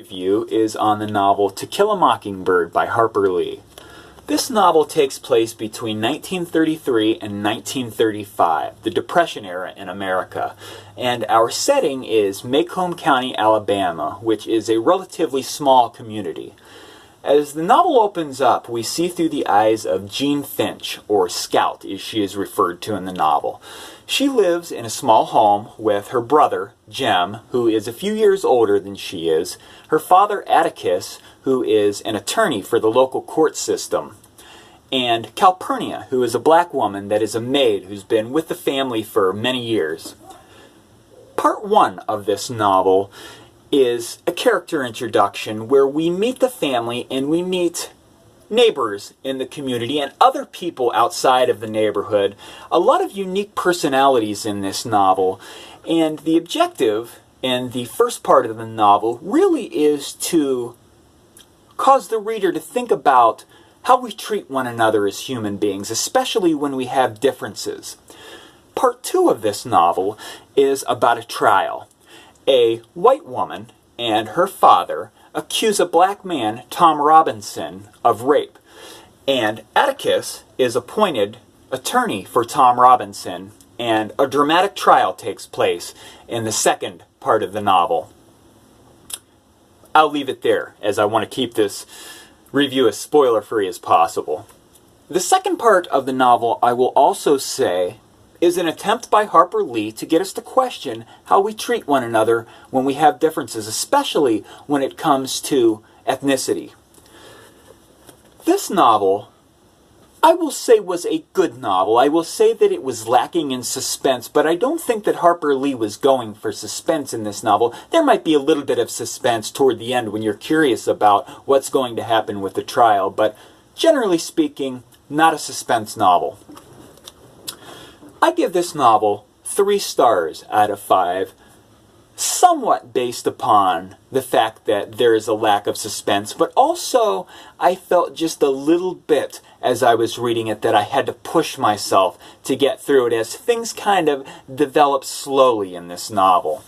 Review is on the novel To Kill a Mockingbird by Harper Lee. This novel takes place between 1933 and 1935, the Depression era in America, and our setting is Macomb County, Alabama, which is a relatively small community. As the novel opens up, we see through the eyes of Jean Finch, or Scout as she is referred to in the novel. She lives in a small home with her brother, Jem, who is a few years older than she is, her father, Atticus, who is an attorney for the local court system, and Calpurnia, who is a black woman that is a maid who's been with the family for many years. Part 1 of this novel is a character introduction where we meet the family and we meet neighbors in the community and other people outside of the neighborhood. A lot of unique personalities in this novel, and the objective in the first part of the novel really is to cause the reader to think about how we treat one another as human beings, especially when we have differences. Part 2 of this novel is about a trial. A white woman and her father accuse a black man, Tom Robinson, of rape. And Atticus is appointed attorney for Tom Robinson, and a dramatic trial takes place in the second part of the novel. I'll leave it there, as I want to keep this review as spoiler-free as possible. The second part of the novel, I will also say, is an attempt by Harper Lee to get us to question how we treat one another when we have differences, especially when it comes to ethnicity. This novel, I will say, was a good novel. I will say that it was lacking in suspense, but I don't think that Harper Lee was going for suspense in this novel. There might be a little bit of suspense toward the end when you're curious about what's going to happen with the trial, but generally speaking, not a suspense novel. I give this novel 3 stars out of 5, somewhat based upon the fact that there is a lack of suspense, but also I felt just a little bit as I was reading it that I had to push myself to get through it as things kind of develop slowly in this novel.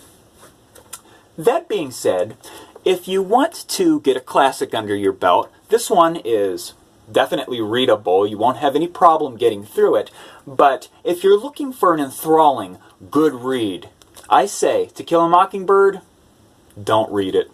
That being said, if you want to get a classic under your belt, this one is definitely readable. You won't have any problem getting through it. But if you're looking for an enthralling, good read, I say To Kill a Mockingbird, don't read it.